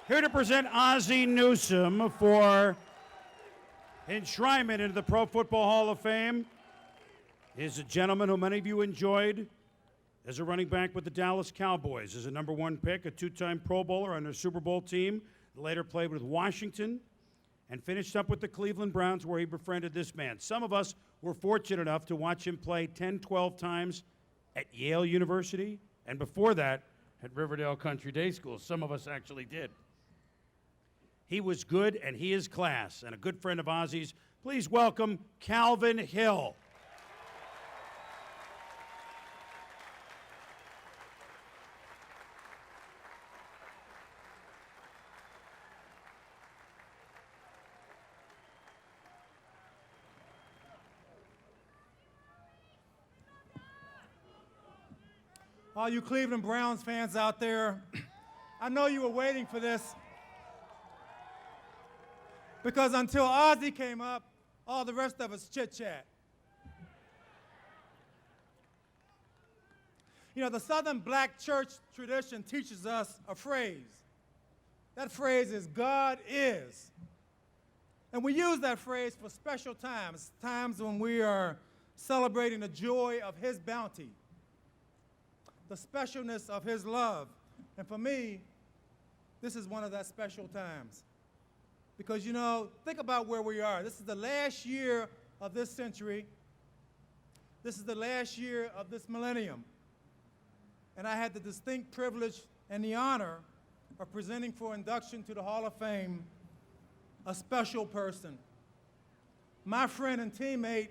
Here to present Ozzie Newsome for enshrinement into the Pro Football Hall of Fame is a gentleman who many of you enjoyed as a running back with the Dallas Cowboys, as a #1 pick, a two-time Pro Bowler on their Super Bowl team, later played with Washington, and finished up with the Cleveland Browns, where he befriended this man. Some of us were fortunate enough to watch him play 10, 12 times at Yale University, and before that, at Riverdale Country Day School. Some of us actually did. He was good, and he is class, and a good friend of Ozzie's. Please welcome Calvin Hill. All you Cleveland Browns fans out there, I know you were waiting for this, because until Ozzie came up, all the rest of us chit-chat. You know, the Southern black church tradition teaches us a phrase. That phrase is, God is. And we use that phrase for special times, times when we are celebrating the joy of His bounty, the specialness of His love. And for me, this is one of that special times. Because, you know, think about where we are. This is the last year of this century. This is the last year of this millennium. And I had the distinct privilege and the honor of presenting for induction to the Hall of Fame a special person. My friend and teammate,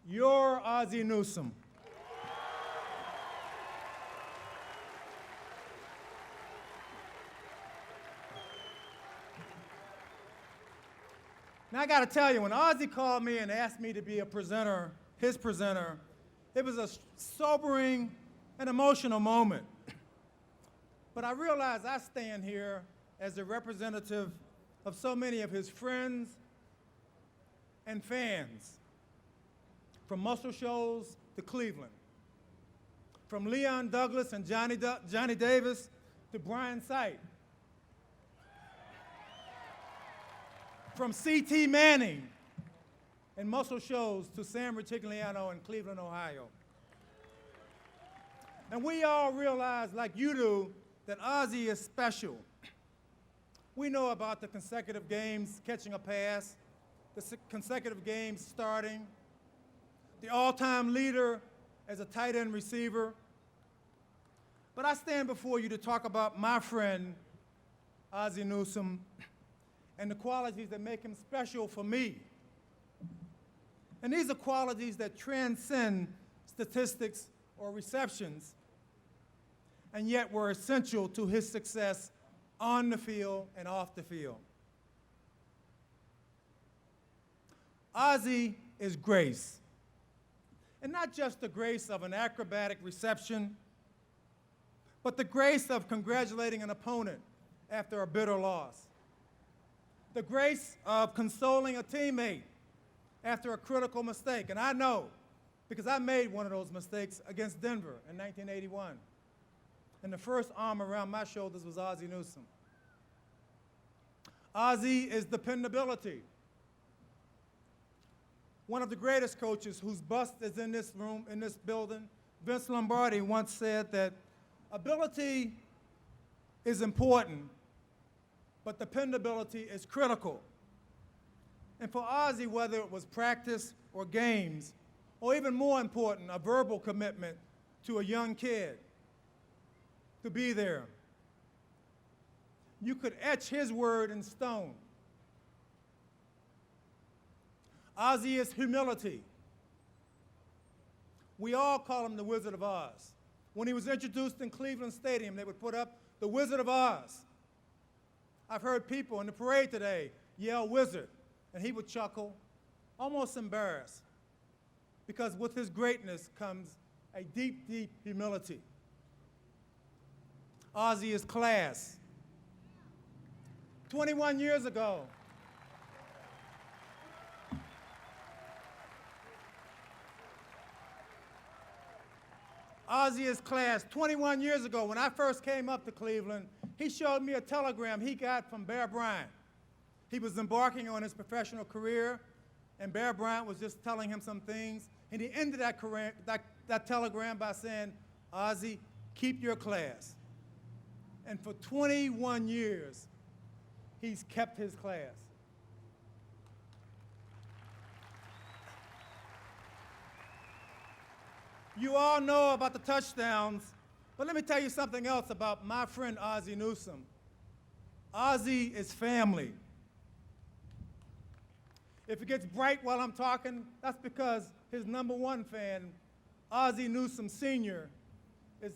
your Ozzie Newsome. Now I got to tell you, when Ozzie called me and asked me to be a presenter, his presenter, it was a sobering and emotional moment. But I realized I stand here as a representative of so many of his friends and fans, from Muscle Shoals to Cleveland, from Leon Douglas and Johnny Davis to Brian Sight, from C.T. Manning and Muscle Shoals to Sam Ritigliano in Cleveland, Ohio. And we all realize, like you do, that Ozzie is special. We know about the consecutive games catching a pass, the consecutive games starting, the all-time leader as a tight end receiver. But I stand before you to talk about my friend, Ozzie Newsome, and the qualities that make him special for me. And these are qualities that transcend statistics or receptions, and yet were essential to his success on the field and off the field. Ozzie is grace, and not just the grace of an acrobatic reception, but the grace of congratulating an opponent after a bitter loss, the grace of consoling a teammate after a critical mistake. And I know, because I made one of those mistakes against Denver in 1981. And the first arm around my shoulders was Ozzie Newsome. Ozzie is dependability. One of the greatest coaches whose bust is in this room, in this building, Vince Lombardi, once said that ability is important, but dependability is critical. And for Ozzie, whether it was practice or games, or even more important, a verbal commitment to a young kid to be there, you could etch his word in stone. Ozzie is humility. We all call him the Wizard of Oz. When he was introduced in Cleveland Stadium, they would put up the Wizard of Oz. I've heard people in the parade today yell "Wizard," and he would chuckle, almost embarrassed, because with his greatness comes a deep, deep humility. Ozzie is class. 21 years ago, Ozzie is class. 21 years ago, when I first came up to Cleveland, he showed me a telegram he got from Bear Bryant. He was embarking on his professional career, and Bear Bryant was just telling him some things, and he ended that telegram by saying, "Ozzie, keep your class." And for 21 years, he's kept his class. You all know about the touchdowns, but let me tell you something else about my friend Ozzie Newsome. Ozzie is family. If it gets bright while I'm talking, that's because his #1 fan, Ozzie Newsome Sr., is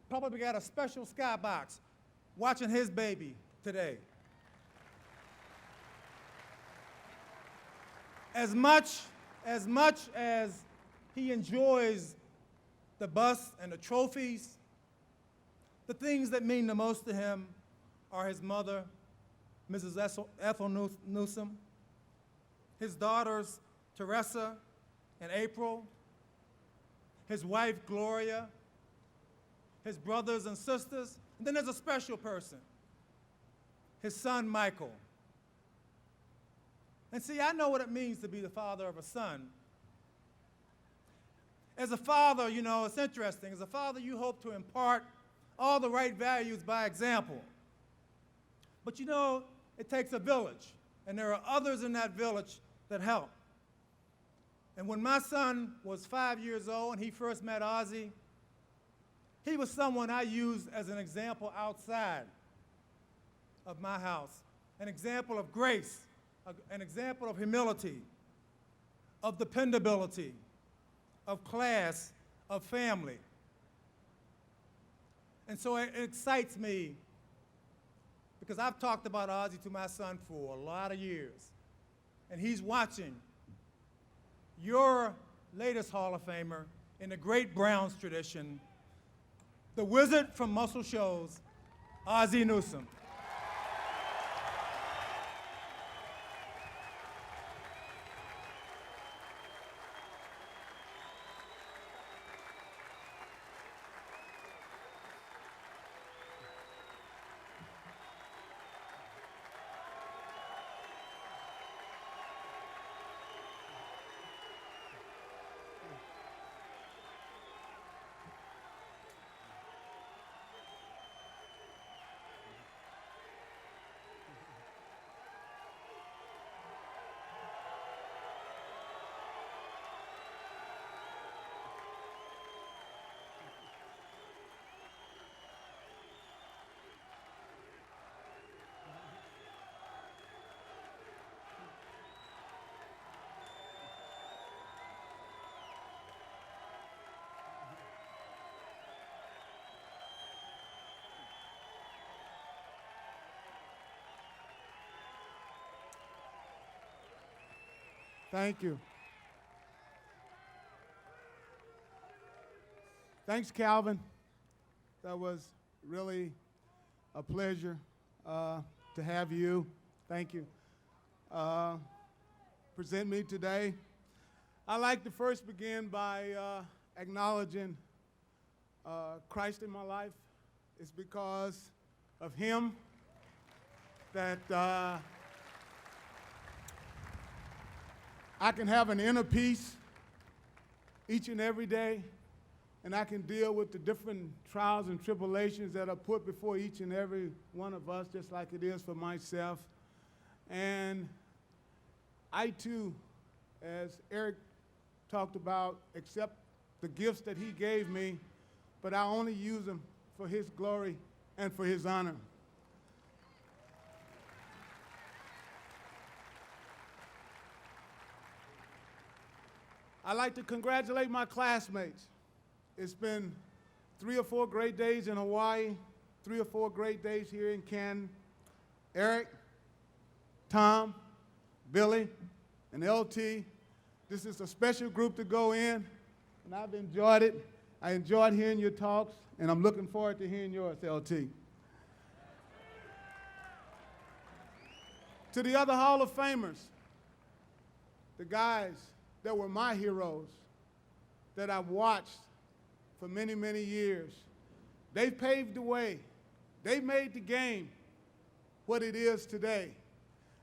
probably got a special skybox watching his baby today. As much as he enjoys the bus and the trophies, the things that mean the most to him are his mother, Mrs. Ethel Newsome, his daughters, Teresa and April, his wife, Gloria, his brothers and sisters, and then there's a special person, his son, Michael. And see, I know what it means to be the father of a son. As a father, you know, it's interesting. As a father, you hope to impart all the right values by example. But you know, it takes a village, and there are others in that village that help. And when my son was 5 years old and he first met Ozzie, he was someone I used as an example outside of my house, an example of grace, an example of humility, of dependability, of class, of family. And so it excites me because I've talked about Ozzie to my son for a lot of years, and he's watching your latest Hall of Famer in the great Browns tradition, the wizard from Muscle Shoals, Ozzie Newsome. Thank you. Thanks, Calvin. That was really a pleasure to have you. Thank you. Present me today. I'd like to first begin by acknowledging Christ in my life. It's because of him that I can have an inner peace each and every day, and I can deal with the different trials and tribulations that are put before each and every one of us, just like it is for myself. And I too, as Eric talked about, accept the gifts that he gave me, but I only use them for his glory and for his honor. I'd like to congratulate my classmates. It's been 3 or 4 great days in Hawaii, 3 or 4 great days here in Canton. Eric, Tom, Billy, and LT, this is a special group to go in, and I've enjoyed it. I enjoyed hearing your talks, and I'm looking forward to hearing yours, LT. To the other Hall of Famers, the guys that were my heroes, that I've watched for many, many years. They've paved the way They made the game what it is today.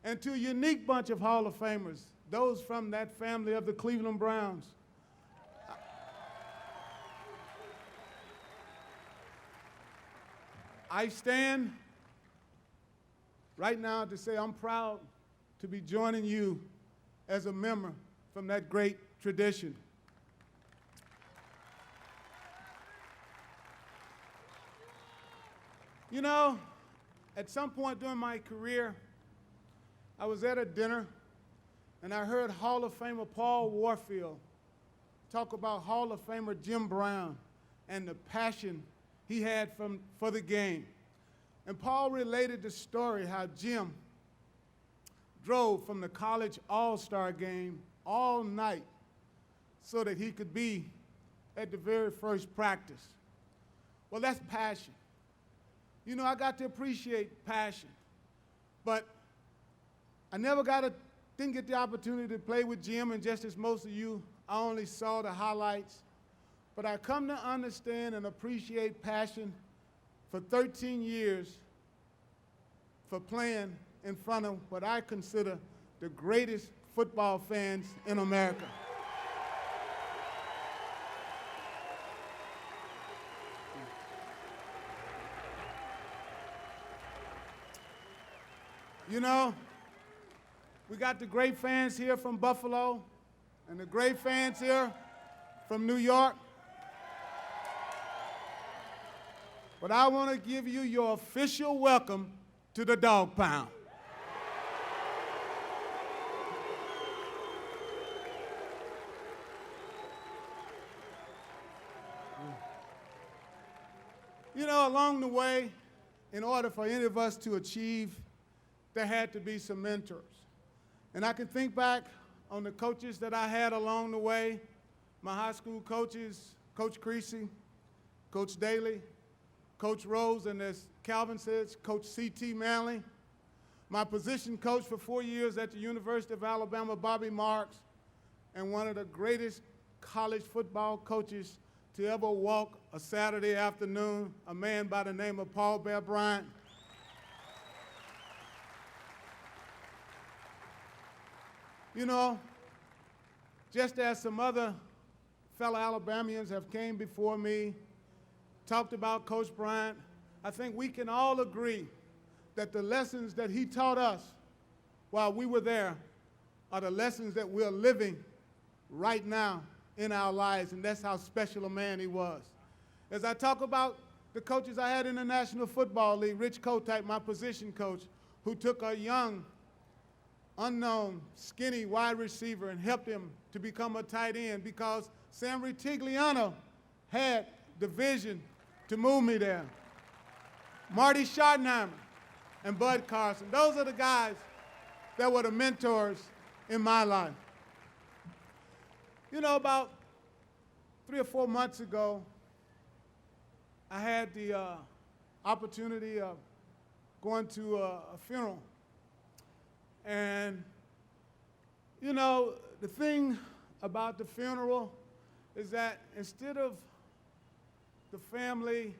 And to a unique bunch of Hall of Famers, those from that family of the Cleveland Browns. I stand right now to say I'm proud to be joining you as a member from that great tradition. You know, at some point during my career, I was at a dinner and I heard Hall of Famer Paul Warfield talk about Hall of Famer Jim Brown and the passion he had for the game. And Paul related the story how Jim drove from the college all-star game all night so that he could be at the very first practice. Well, that's passion. You know, I got to appreciate passion, but I didn't get the opportunity to play with Jim, and just as most of you, I only saw the highlights. But I come to understand and appreciate passion for 13 years for playing in front of what I consider the greatest football fans in America. You know, we got the great fans here from Buffalo and the great fans here from New York. But I want to give you your official welcome to the Dog Pound. You know, along the way, in order for any of us to achieve, there had to be some mentors. And I can think back on the coaches that I had along the way, my high school coaches, Coach Creasy, Coach Daly, Coach Rose, and as Calvin says, Coach C.T. Manley, my position coach for 4 years at the University of Alabama, Bobby Marks, and one of the greatest college football coaches to ever walk a Saturday afternoon, a man by the name of Paul Bear Bryant. You know, just as some other fellow Alabamians have came before me, talked about Coach Bryant, I think we can all agree that the lessons that he taught us while we were there are the lessons that we're living right now in our lives, and that's how special a man he was. As I talk about the coaches I had in the National Football League, Rich Kotite, my position coach, who took a young, unknown, skinny wide receiver and helped him to become a tight end because Sam Ritigliano had the vision to move me there. Marty Schottenheimer and Bud Carson, those are the guys that were the mentors in my life. You know, about 3 or 4 months ago, I had the opportunity of going to a funeral. And, you know, the thing about the funeral is that instead of the family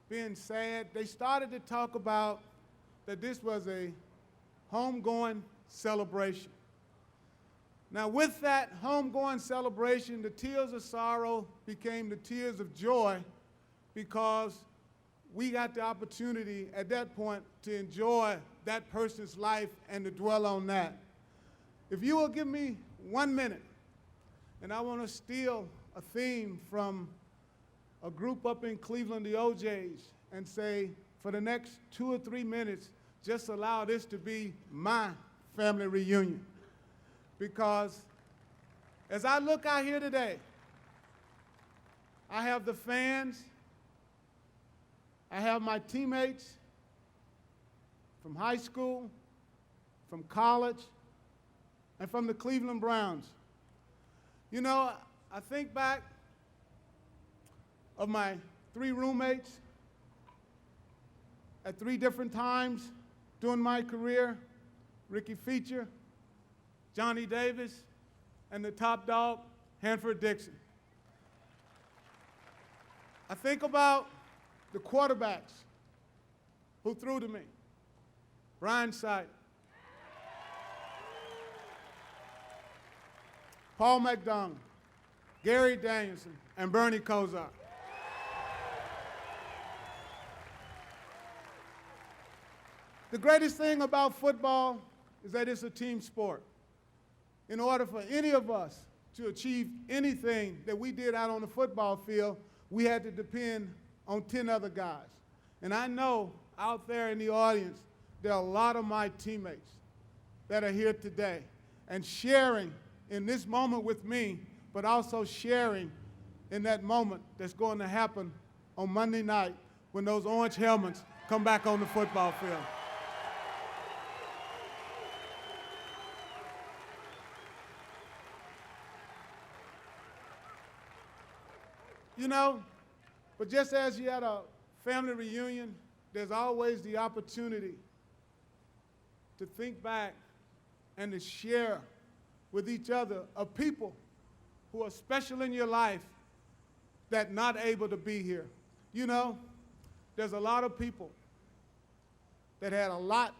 being sad, they started to talk about that this was a homegoing celebration. Now, with that homegoing celebration, the tears of sorrow became the tears of joy because we got the opportunity at that point to enjoy that person's life and to dwell on that. If you will give me 1 minute, and I want to steal a theme from a group up in Cleveland, the OJs, and say, for the next 2 or 3 minutes, just allow this to be my family reunion. Because as I look out here today, I have the fans, I have my teammates from high school, from college, and from the Cleveland Browns. You know, I think back of my 3 roommates at 3 different times during my career, Ricky Feature, Johnny Davis, and the top dog, Hanford Dixon. I think about the quarterbacks who threw to me. Brian Sight. Paul McDonald, Gary Danielson, and Bernie Kosar. The greatest thing about football is that it's a team sport. In order for any of us to achieve anything that we did out on the football field, we had to depend on 10 other guys. And I know out there in the audience, there are a lot of my teammates that are here today and sharing in this moment with me, but also sharing in that moment that's going to happen on Monday night when those orange helmets come back on the football field. You know, but just as you had a family reunion, there's always the opportunity to think back and to share with each other of people who are special in your life that not able to be here. You know, there's a lot of people that had a lot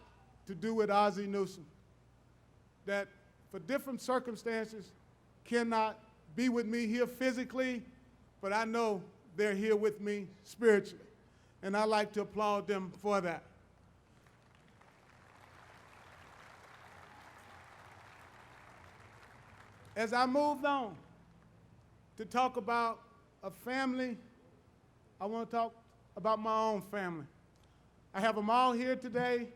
to do with Ozzie Newsome that for different circumstances cannot be with me here physically, but I know they're here with me spiritually. And I like to applaud them for that. As I moved on to talk about a family, I want to talk about my own family. I have them all here today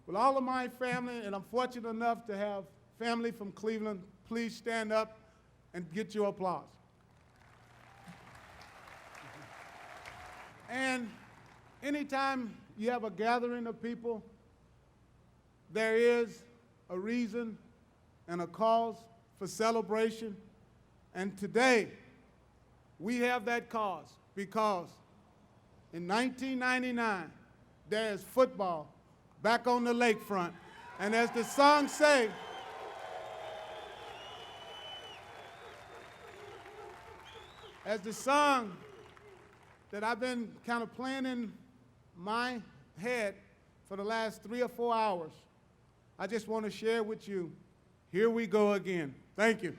with all of my family, and I'm fortunate enough to have family from Cleveland. Please stand up and get your applause. And anytime you have a gathering of people, there is a reason and a cause for celebration. And today, we have that cause because in 1999, there is football back on the lakefront. And as the song say, as the song that I've been kind of playing in my head for the last 3 or 4 hours, I just want to share with you, here we go again. Thank you.